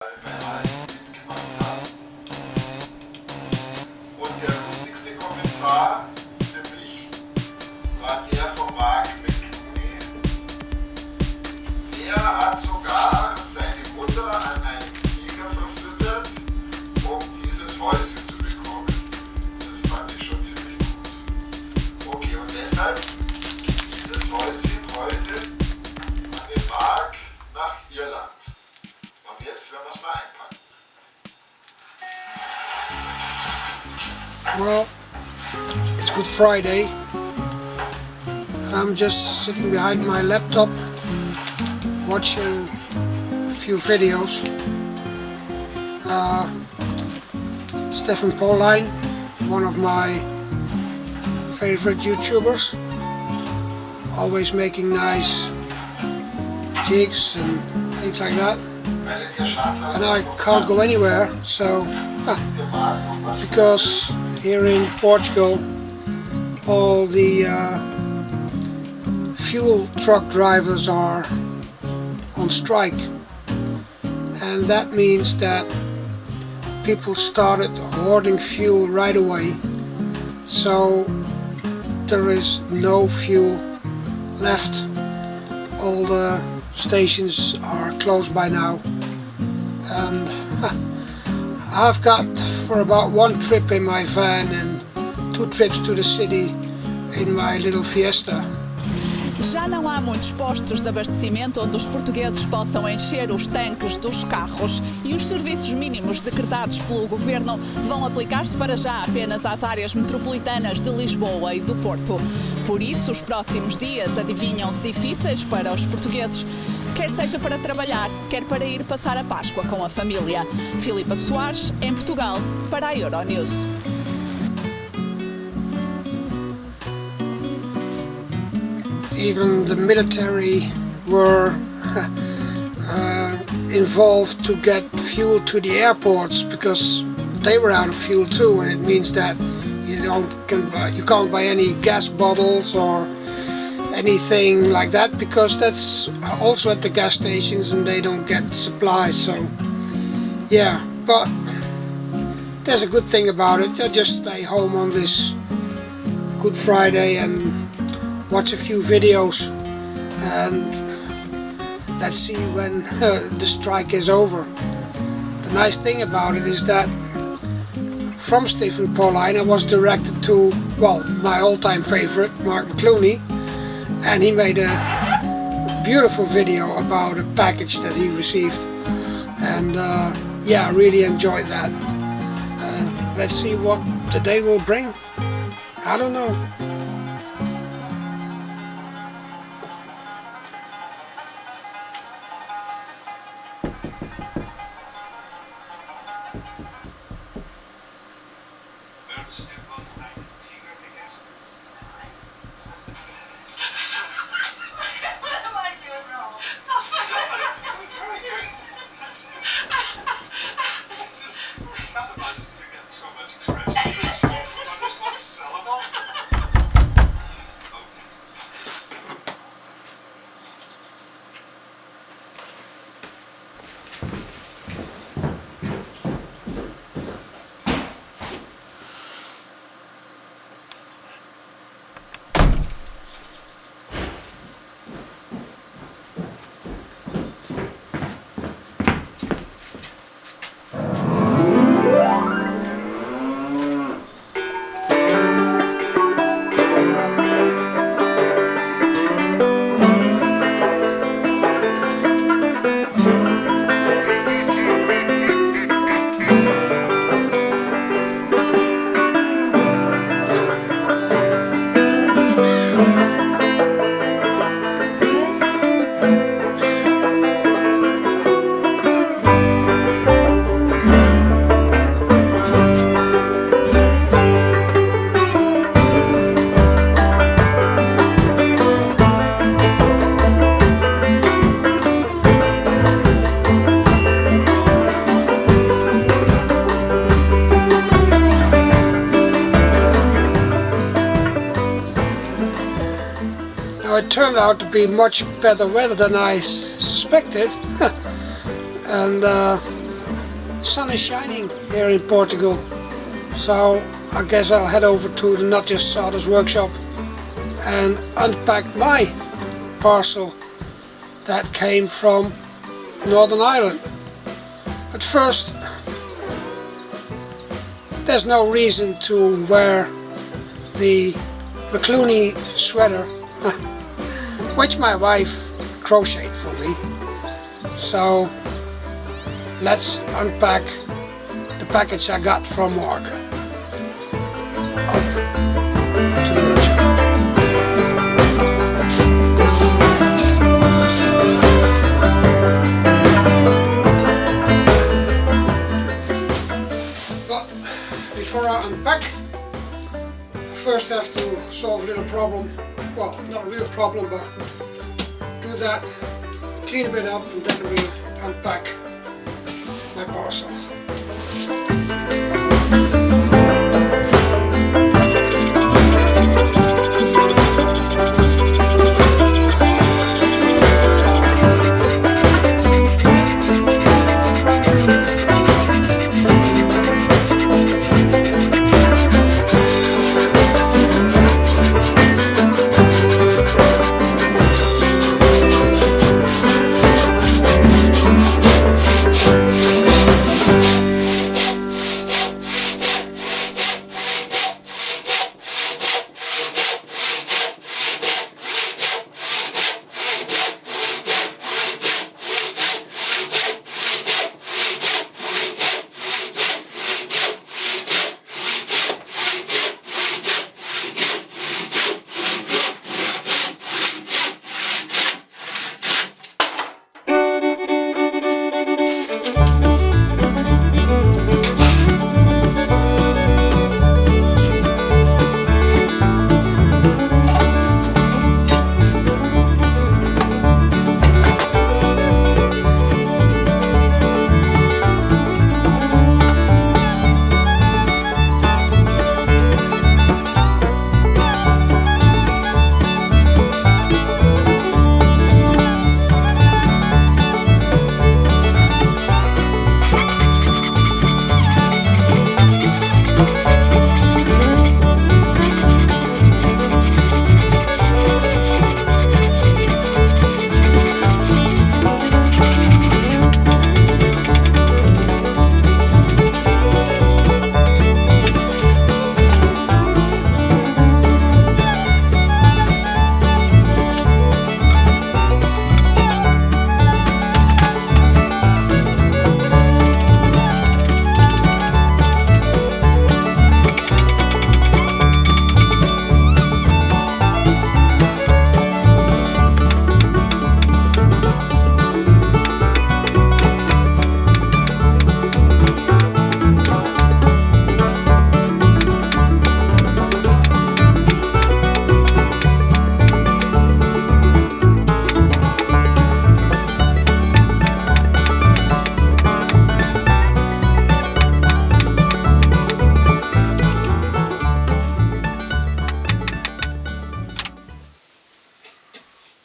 mitgemacht haben. Und der lustigste Kommentar für mich war der von McCluney. Der hat sogar seine Mutter an einen Tiger verfüttert, um dieses Häuschen zu bekommen. Das fand ich schon ziemlich gut. Okay, und deshalb geht dieses Häuschen heute an den Markt nach Irland. Und jetzt werden wir es mal einpacken. Well, it's Good Friday. I'm just sitting behind my laptop watching a few videos. Stephan Pohnlein, one of my favorite YouTubers, always making nice jigs and things like that. And I can't go anywhere, so because here in Portugal all the fuel truck drivers are on strike, and that means that people started hoarding fuel right away, so there is no fuel left. All the stations are closed by now, and I've got for about one trip in my van and 2 trips to the city in my little Fiesta. Já não há muitos postos de abastecimento onde os portugueses possam encher os tanques dos carros, e os serviços mínimos decretados pelo governo vão aplicar-se para já apenas às áreas metropolitanas de Lisboa e do Porto. Por isso, os próximos dias adivinham-se difíceis para os portugueses, quer seja para trabalhar, quer para ir passar a Páscoa com a família. Filipa Soares, em Portugal, para a Euronews. Even the military were involved to get fuel to the airports because they were out of fuel too, and it means that you can't buy any gas bottles or anything like that, because that's also at the gas stations and they don't get supplies. So yeah, but there's a good thing about it. I just stay home on this Good Friday and watch a few videos, and let's see when the strike is over. The nice thing about it is that from Stephan Pohnlein I was directed to, well, my all-time favorite, McCluney, and he made a beautiful video about a package that he received, and yeah, I really enjoyed that. Let's see what the day will bring. I don't know. Stephan einen Tiger gegessen? What am I doing wrong? It's really good. It's just, I can't imagine you getting so much expression on this one syllable. It turned out to be much better weather than I suspected, and sun is shining here in Portugal, so I guess I'll head over to the Not Just Sawdust workshop and unpack my parcel that came from Northern Ireland. But first, there's no reason to wear the McCluney sweater which my wife crocheted for me. So let's unpack the package I got from Mark. Up to the workshop. But before I unpack, I first have to solve a little problem. Well, not a real problem, but do that, clean a bit up, and then we'll unpack my parcel.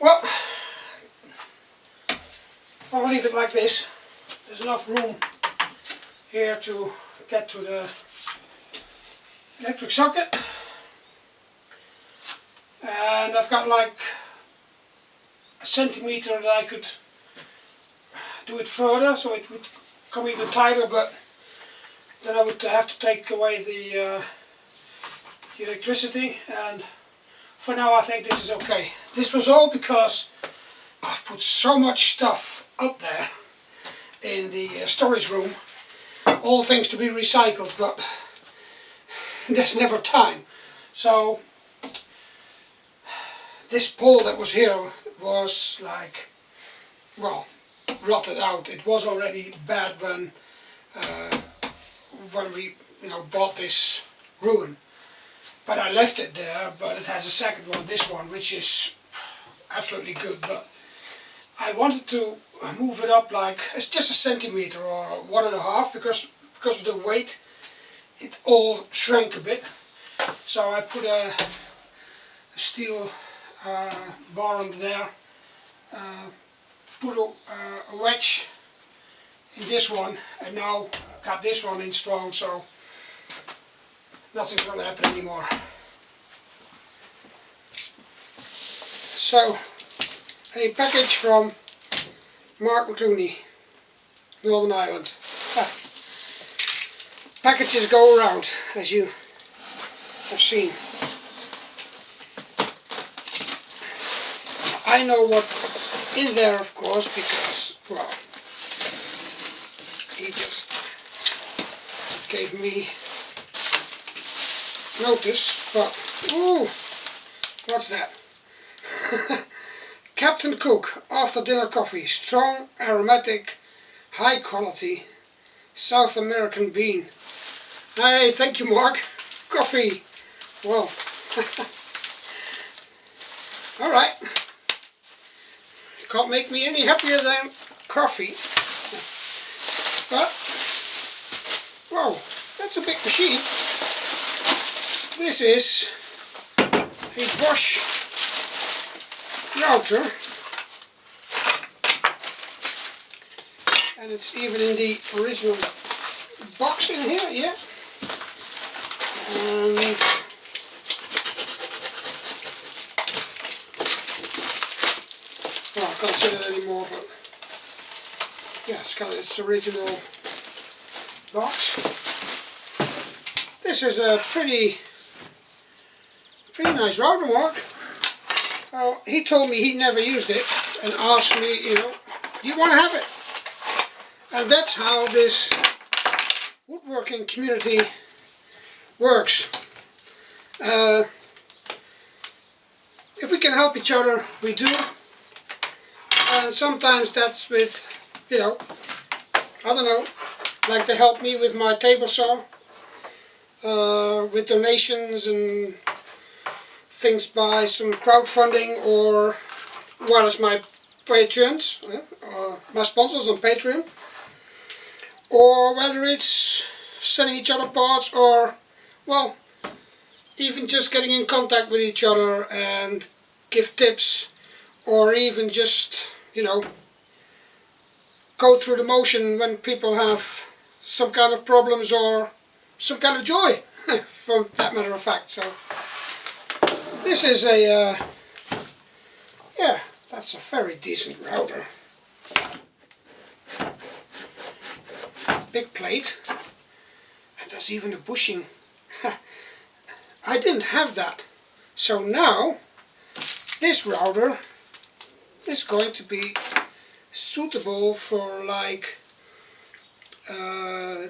Well, I'll leave it like this. There's enough room here to get to the electric socket, and I've got like a centimeter that I could do it further so it would come even tighter, but then I would have to take away the electricity, and for now I think this is okay. This was all because I've put so much stuff up there in the storage room, all things to be recycled, but there's never time. So this pole that was here was like, well, rotted out. It was already bad when we bought this ruin, but I left it there. But it has a second one, this one, which is absolutely good, but I wanted to move it up like, it's just a centimeter or 1.5, because of the weight it all shrank a bit. So I put a steel bar under there, put a wedge in this one, and now got this one in strong, so nothing's going to happen anymore. So, a package from McCluney, Northern Ireland. Packages go around, as you have seen. I know what's in there, of course, because, well, he just gave me notice, but, ooh, what's that? Captain Cook after dinner coffee, strong, aromatic, high quality South American bean. Hey, thank you, Mark. Coffee. Well, alright. You can't make me any happier than coffee. But, whoa, that's a big machine. This is a Bosch router, and it's even in the original box in here, yeah. And well, I can't say that anymore, but yeah, it's got its original box. This is a pretty nice router, Mark. Well, he told me he never used it and asked me, you know, do you want to have it? And that's how this woodworking community works. If we can help each other, we do. And sometimes that's with, you know, I don't know, like they help me with my table saw, with donations and things by some crowdfunding, or well, as my patrons, my sponsors on Patreon, or whether it's sending each other parts, or well, even just getting in contact with each other and give tips, or even just, you know, go through the motion when people have some kind of problems or some kind of joy, from that matter of fact. So this is a, yeah, that's a very decent router. Big plate, and there's even a bushing. I didn't have that. So now, this router is going to be suitable for like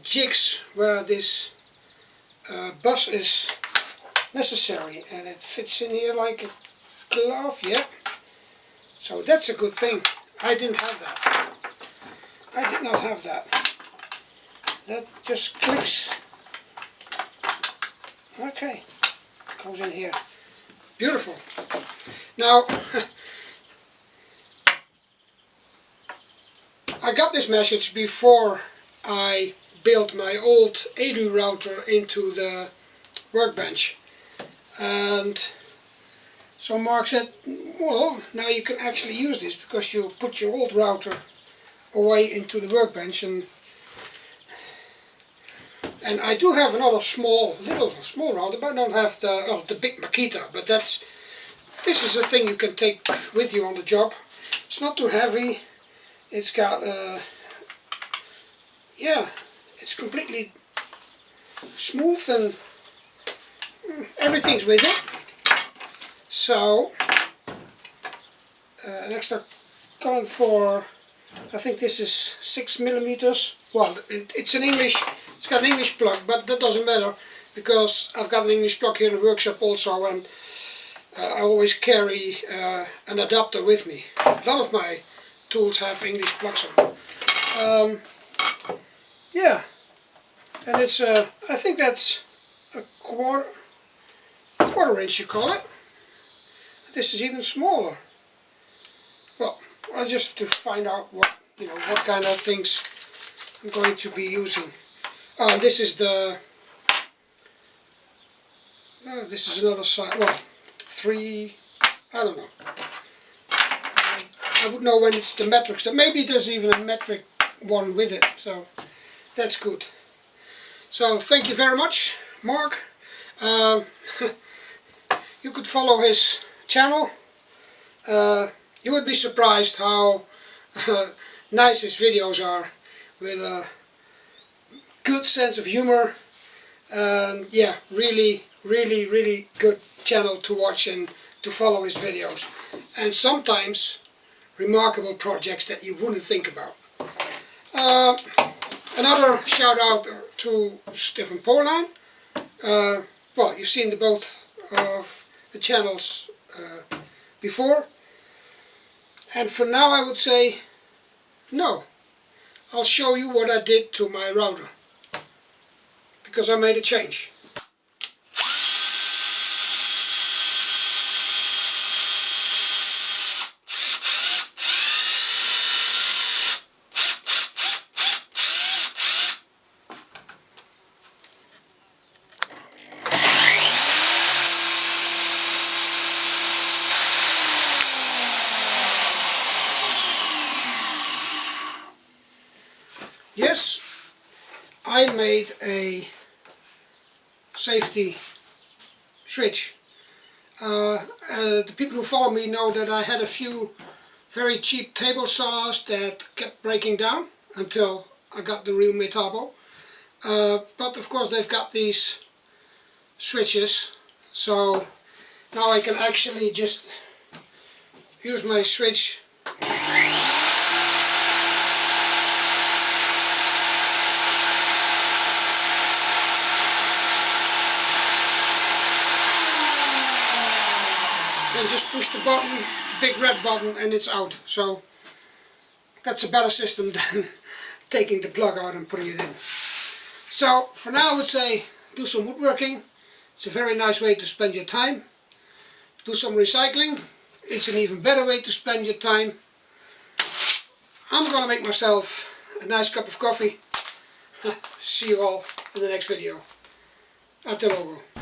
jigs where this bus is necessary, and it fits in here like a glove, yeah. So that's a good thing. I didn't have that. I did not have that. That just clicks. Okay, goes in here. Beautiful. Now, I got this message before I built my old Edu router into the workbench. And so Mark said, well, now you can actually use this because you put your old router away into the workbench, and I do have another small router, but I don't have the big Makita, but this is a thing you can take with you on the job. It's not too heavy. It's got yeah, it's completely smooth and everything's with it. So an extra current for, I think this is 6 millimeters. Well, it's an English. It's got an English plug, but that doesn't matter because I've got an English plug here in the workshop also, and I always carry an adapter with me. A lot of my tools have English plugs on them. Yeah, and it's I think that's a quarter inch, you call it. This is even smaller. Well, I'll just have to find out what kind of things I'm going to be using. This is the. This is another side. Well, 3. I don't know. I would know when it's the metrics. Maybe there's even a metric one with it, so that's good. So thank you very much, Mark. You could follow his channel. You would be surprised how nice his videos are, with a good sense of humor. Yeah, really good channel to watch and to follow his videos, and sometimes remarkable projects that you wouldn't think about. Another shout out to Stephan Pohnlein. Well, you've seen both of the channels before, and for now I would say no. I'll show you what I did to my router, because I made a change. Yes, I made a safety switch. The people who follow me know that I had a few very cheap table saws that kept breaking down until I got the real Metabo. But of course they've got these switches, so now I can actually just use my switch . And just push the button, big red button, and it's out. So that's a better system than taking the plug out and putting it in. So for now I would say do some woodworking. It's a very nice way to spend your time. Do some recycling. It's an even better way to spend your time. I'm gonna make myself a nice cup of coffee. See you all in the next video. Até logo.